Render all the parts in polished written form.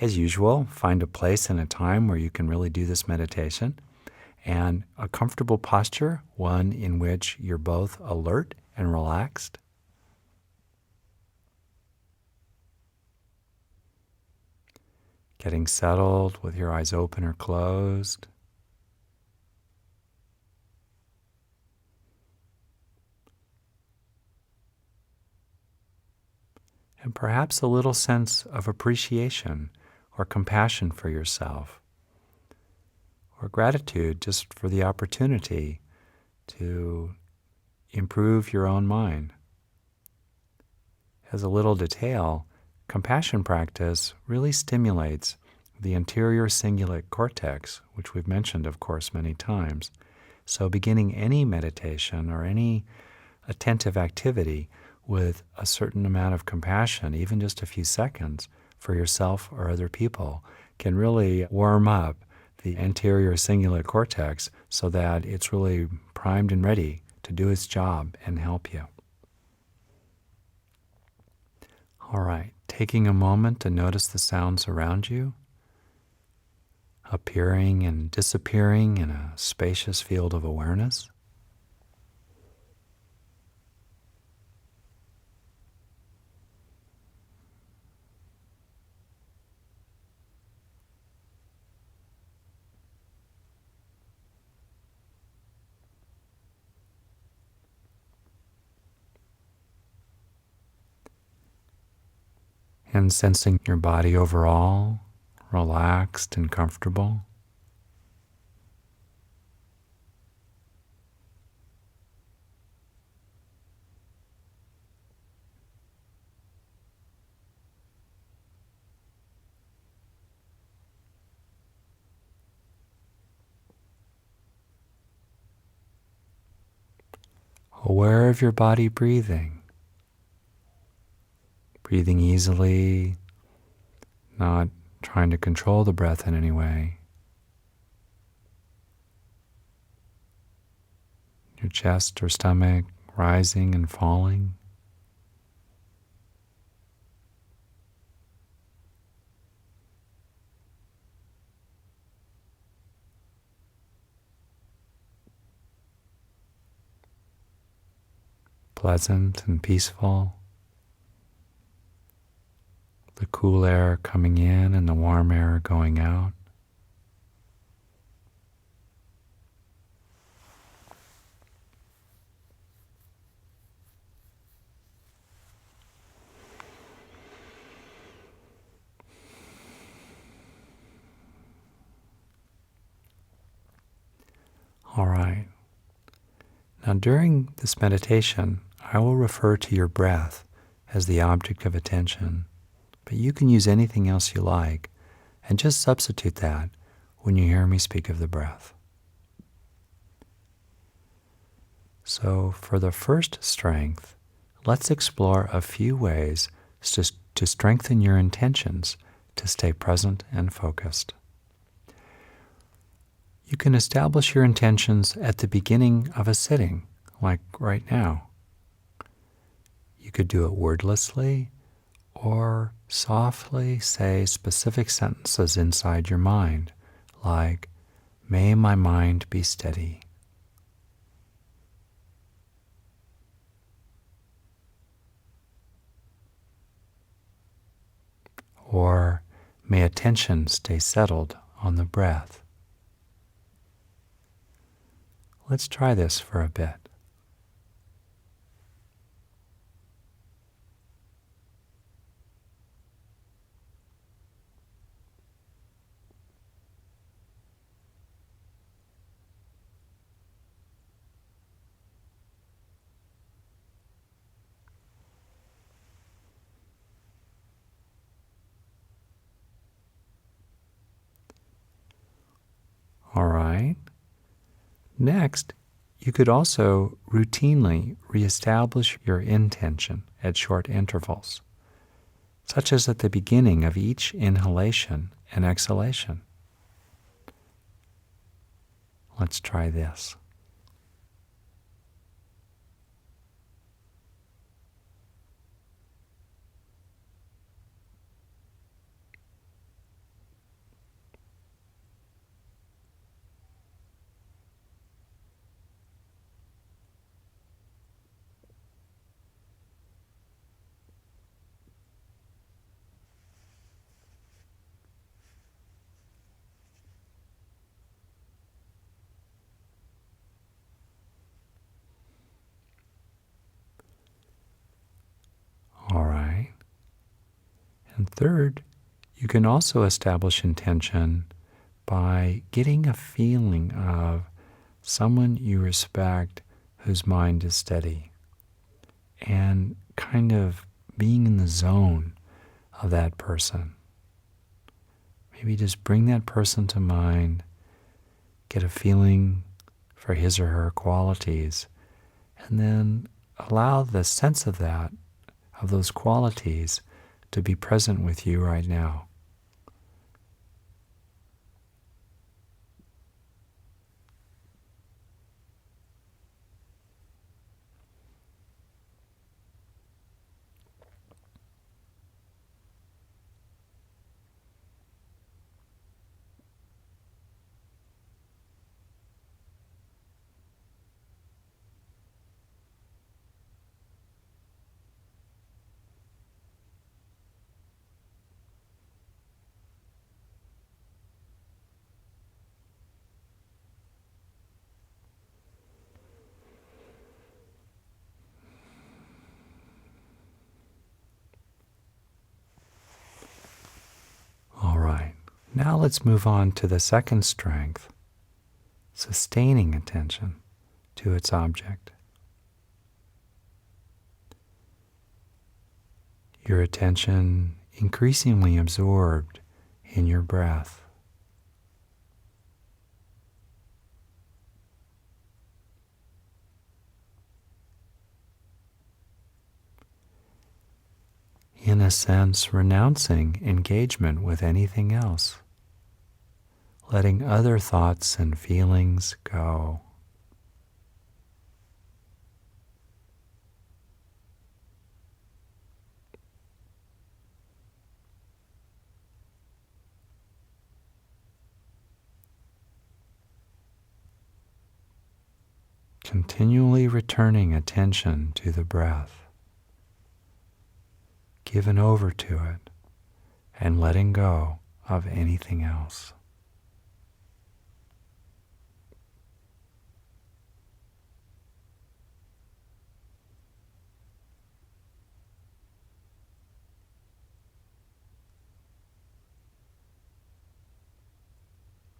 As usual, find a place and a time where you can really do this meditation, and a comfortable posture, one in which you're both alert and relaxed. Getting settled with your eyes open or closed. And perhaps a little sense of appreciation or compassion for yourself, or gratitude just for the opportunity to improve your own mind. As a little detail, compassion practice really stimulates the anterior cingulate cortex, which we've mentioned, of course, many times. So beginning any meditation or any attentive activity with a certain amount of compassion, even just a few seconds, for yourself or other people, can really warm up the anterior cingulate cortex so that it's really primed and ready to do its job and help you. All right, taking a moment to notice the sounds around you, appearing and disappearing in a spacious field of awareness. And sensing your body overall relaxed and comfortable. Aware of your body breathing. Breathing easily, not trying to control the breath in any way. Your chest or stomach rising and falling. Pleasant and peaceful. The cool air coming in and the warm air going out. All right. Now during this meditation, I will refer to your breath as the object of attention, but you can use anything else you like and just substitute that when you hear me speak of the breath. So for the first strength, let's explore a few ways to strengthen your intentions to stay present and focused. You can establish your intentions at the beginning of a sitting, like right now. You could do it wordlessly or softly say specific sentences inside your mind, like, "May my mind be steady." Or, "May attention stay settled on the breath." Let's try this for a bit. All right. Next, you could also routinely reestablish your intention at short intervals, such as at the beginning of each inhalation and exhalation. Let's try this. Third, you can also establish intention by getting a feeling of someone you respect whose mind is steady and kind of being in the zone of that person. Maybe just bring that person to mind, get a feeling for his or her qualities, and then allow the sense of that, of those qualities, to be present with you right now. All right, now let's move on to the second strength, sustaining attention to its object. Your attention increasingly absorbed in your breath. In a sense, renouncing engagement with anything else, letting other thoughts and feelings go. Continually returning attention to the breath, given over to it, and letting go of anything else.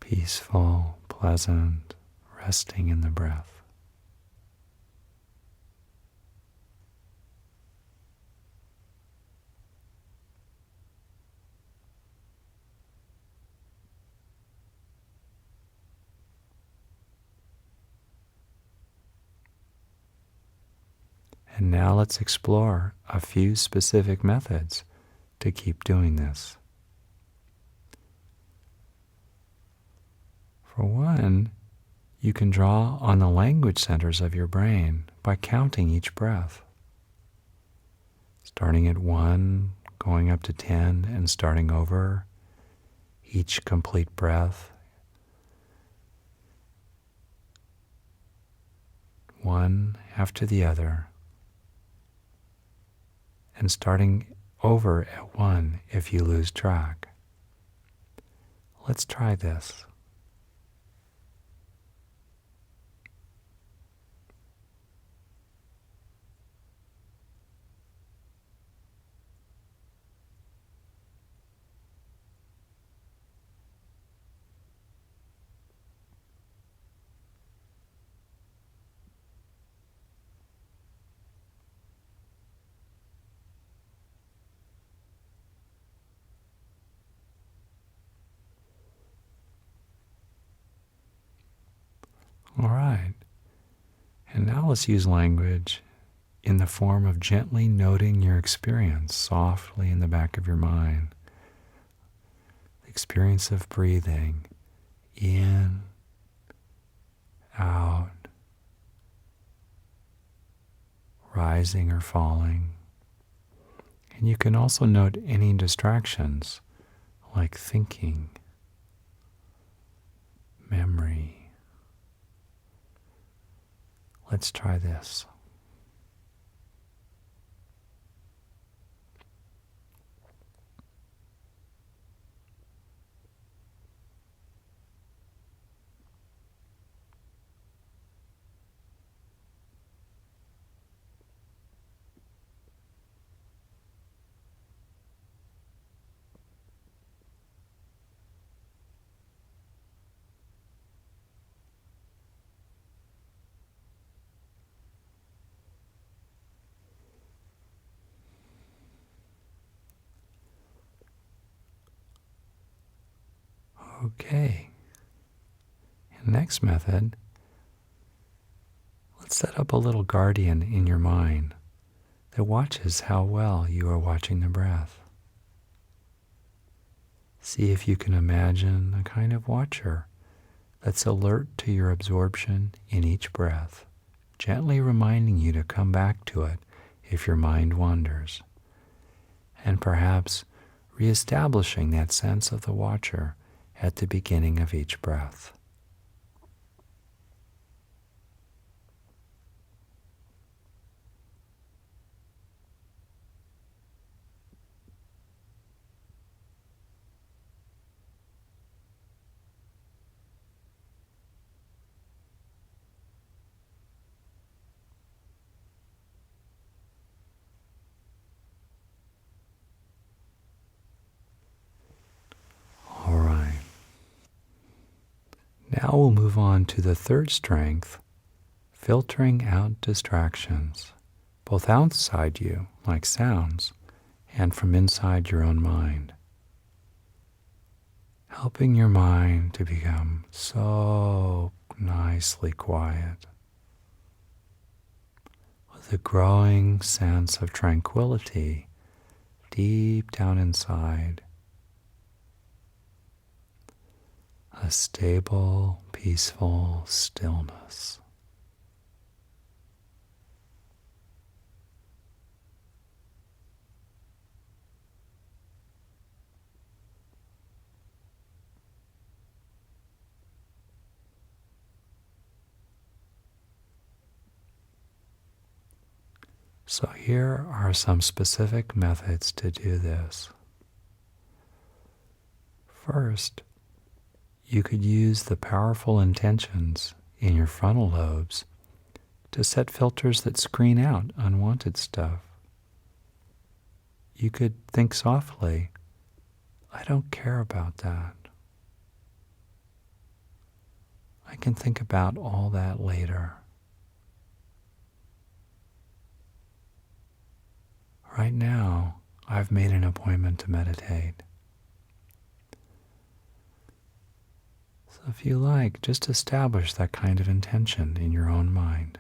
Peaceful, pleasant, resting in the breath. And now let's explore a few specific methods to keep doing this. For one, you can draw on the language centers of your brain by counting each breath. Starting at 1, going up to 10, and starting over each complete breath. 1 after the other, and starting over at 1 if you lose track. Let's try this. All right. And now let's use language in the form of gently noting your experience softly in the back of your mind. The experience of breathing in, out, rising or falling. And you can also note any distractions like thinking, memory. Let's try this. Okay. In the next method, let's set up a little guardian in your mind that watches how well you are watching the breath. See if you can imagine a kind of watcher that's alert to your absorption in each breath, gently reminding you to come back to it if your mind wanders, and perhaps reestablishing that sense of the watcher at the beginning of each breath. All right. Now we'll move on to the third strength, filtering out distractions, both outside you, like sounds, and from inside your own mind. Helping your mind to become so nicely quiet, with a growing sense of tranquility deep down inside. A stable, peaceful stillness. So here are some specific methods to do this. First, you could use the powerful intentions in your frontal lobes to set filters that screen out unwanted stuff. You could think softly, I don't care about that. I can think about all that later. Right now, I've made an appointment to meditate. So if you like, just establish that kind of intention in your own mind.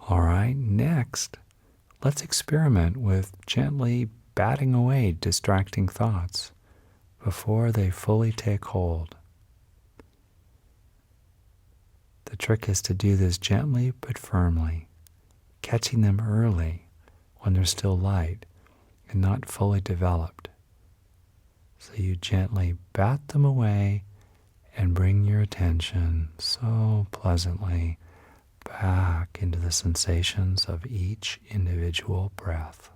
All right, next, let's experiment with gently batting away distracting thoughts before they fully take hold. The trick is to do this gently but firmly, catching them early when they're still light and not fully developed. So you gently bat them away and bring your attention so pleasantly back into the sensations of each individual breath.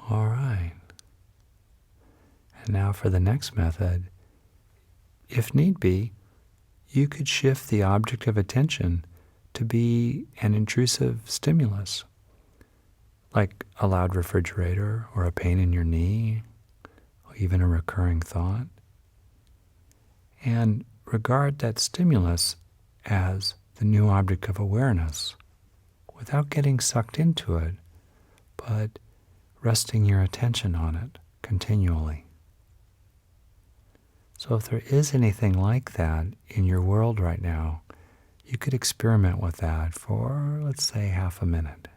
All right. And now for the next method. If need be, you could shift the object of attention to be an intrusive stimulus, like a loud refrigerator or a pain in your knee, or even a recurring thought, and regard that stimulus as the new object of awareness without getting sucked into it, but resting your attention on it continually. So if there is anything like that in your world right now, you could experiment with that for, let's say, half a minute.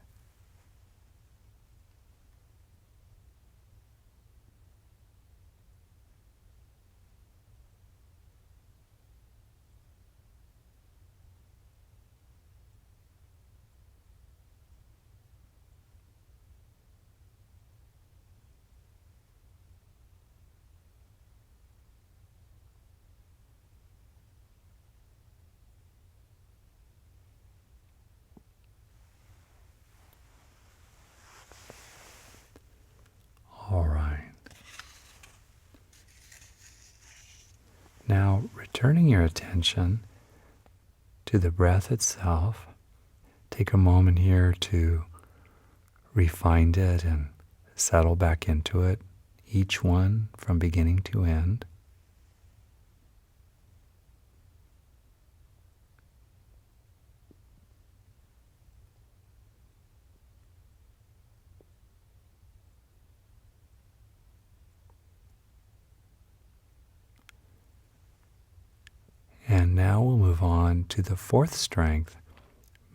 Now, returning your attention to the breath itself, take a moment here to refine it and settle back into it, each one from beginning to end. And now we'll move on to the fourth strength,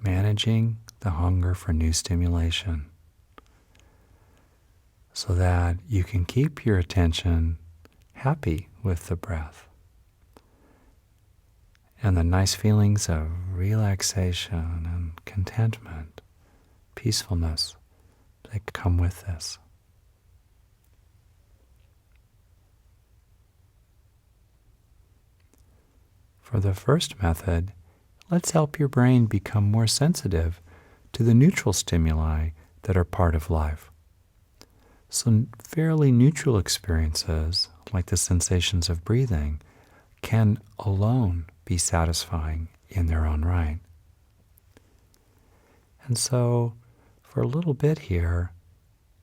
managing the hunger for new stimulation, so that you can keep your attention happy with the breath and the nice feelings of relaxation and contentment, peacefulness that come with this. For the first method, let's help your brain become more sensitive to the neutral stimuli that are part of life. Some fairly neutral experiences, like the sensations of breathing, can alone be satisfying in their own right. And so, for a little bit here,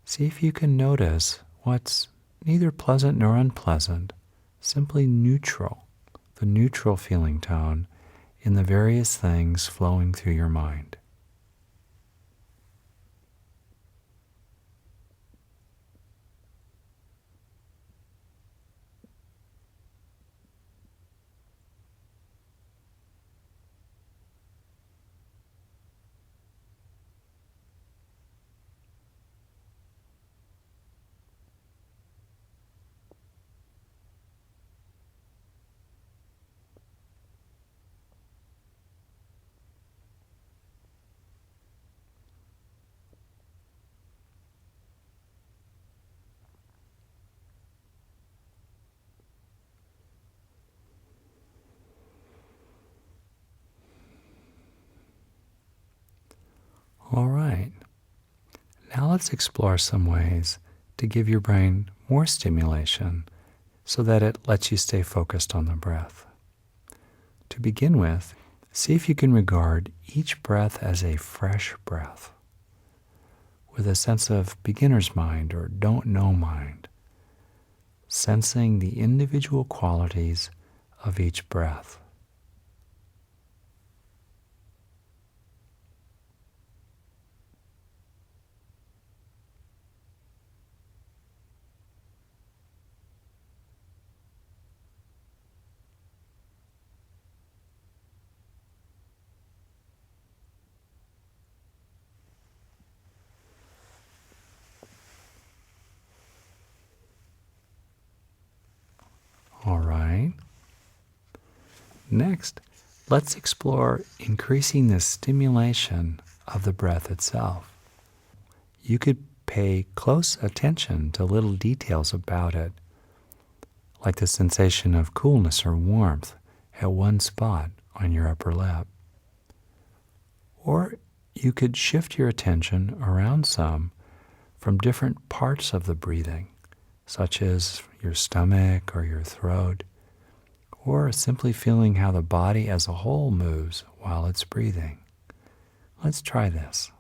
see if you can notice what's neither pleasant nor unpleasant, simply neutral, the neutral feeling tone in the various things flowing through your mind. All right. Now let's explore some ways to give your brain more stimulation so that it lets you stay focused on the breath. To begin with, see if you can regard each breath as a fresh breath with a sense of beginner's mind or don't know mind, sensing the individual qualities of each breath. All right. Next, let's explore increasing the stimulation of the breath itself. You could pay close attention to little details about it, like the sensation of coolness or warmth at one spot on your upper lip. Or you could shift your attention around some from different parts of the breathing, such as your stomach or your throat, or simply feeling how the body as a whole moves while it's breathing. Let's try this.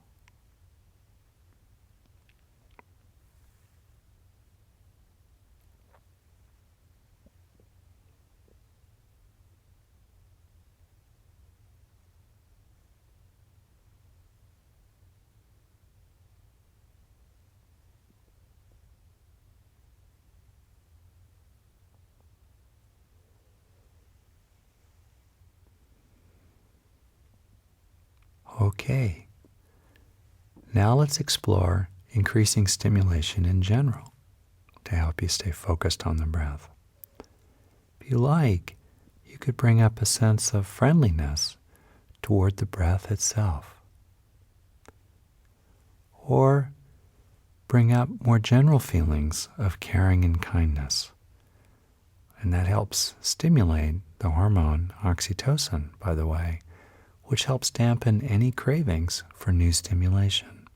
Okay. Now let's explore increasing stimulation in general to help you stay focused on the breath. If you like, you could bring up a sense of friendliness toward the breath itself. Or bring up more general feelings of caring and kindness. And that helps stimulate the hormone oxytocin, by the way, which helps dampen any cravings for new stimulation.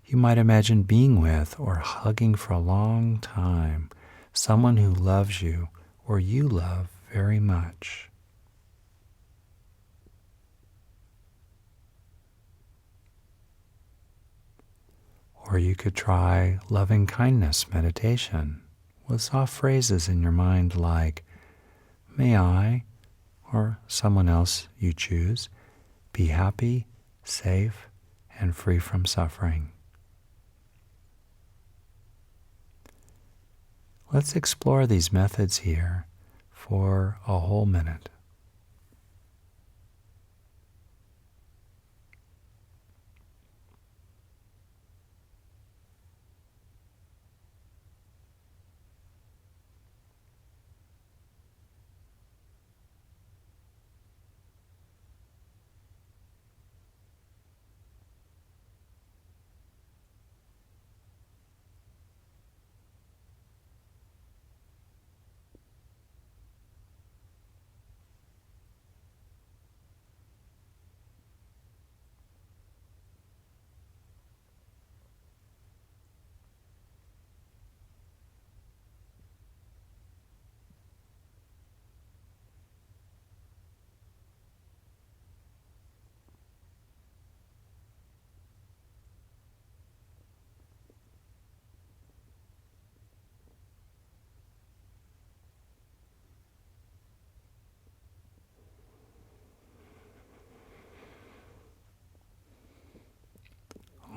You might imagine being with or hugging for a long time someone who loves you or you love very much. Or you could try loving kindness meditation with soft phrases in your mind like, may I, or someone else you choose, be happy, safe, and free from suffering. Let's explore these methods here for a whole minute.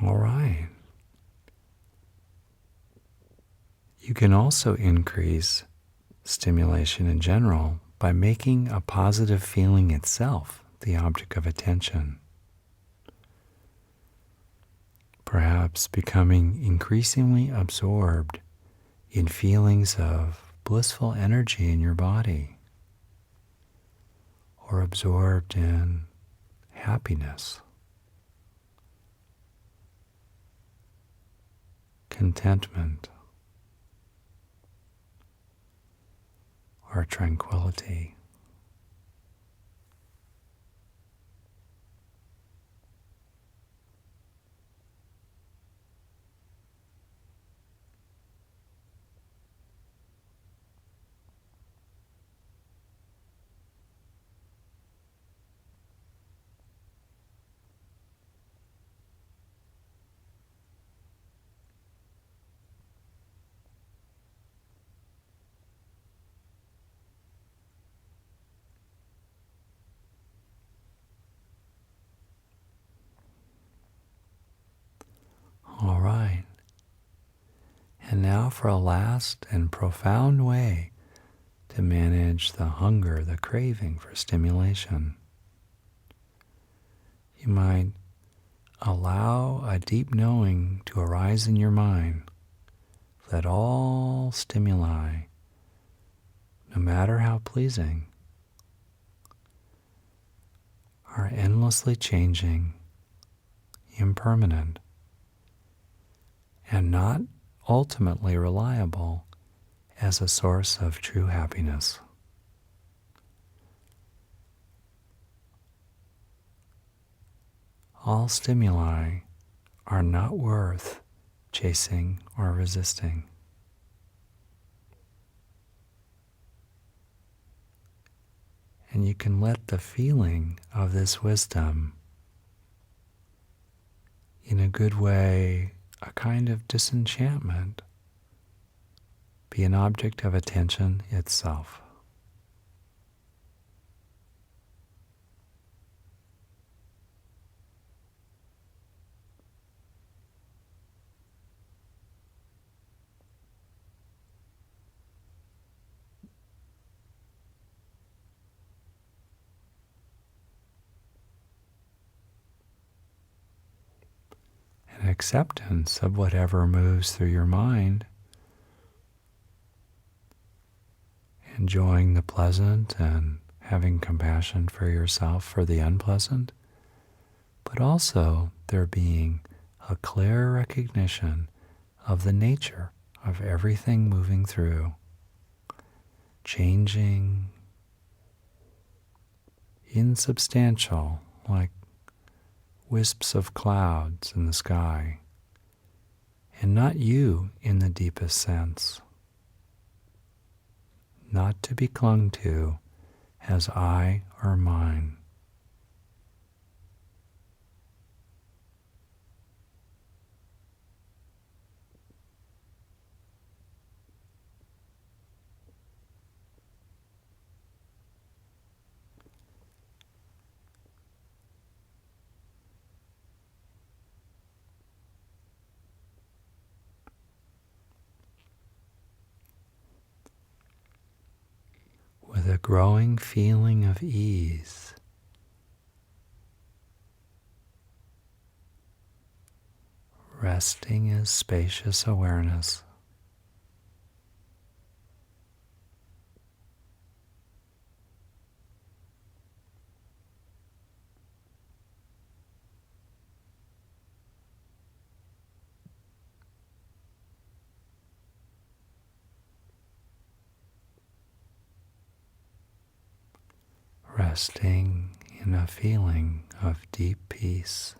All right. You can also increase stimulation in general by making a positive feeling itself the object of attention. Perhaps becoming increasingly absorbed in feelings of blissful energy in your body, or absorbed in happiness, contentment, or tranquility. All right. And now for a last and profound way to manage the hunger, the craving for stimulation. You might allow a deep knowing to arise in your mind that all stimuli, no matter how pleasing, are endlessly changing, impermanent, and not ultimately reliable as a source of true happiness. All stimuli are not worth chasing or resisting. And you can let the feeling of this wisdom, in a good way, a kind of disenchantment, be an object of attention itself. An acceptance of whatever moves through your mind, enjoying the pleasant and having compassion for yourself for the unpleasant, but also there being a clear recognition of the nature of everything moving through, changing, insubstantial, like wisps of clouds in the sky, and not you in the deepest sense. not to be clung to as I or mine. With a growing feeling of ease, resting is spacious awareness. Resting in a feeling of deep peace.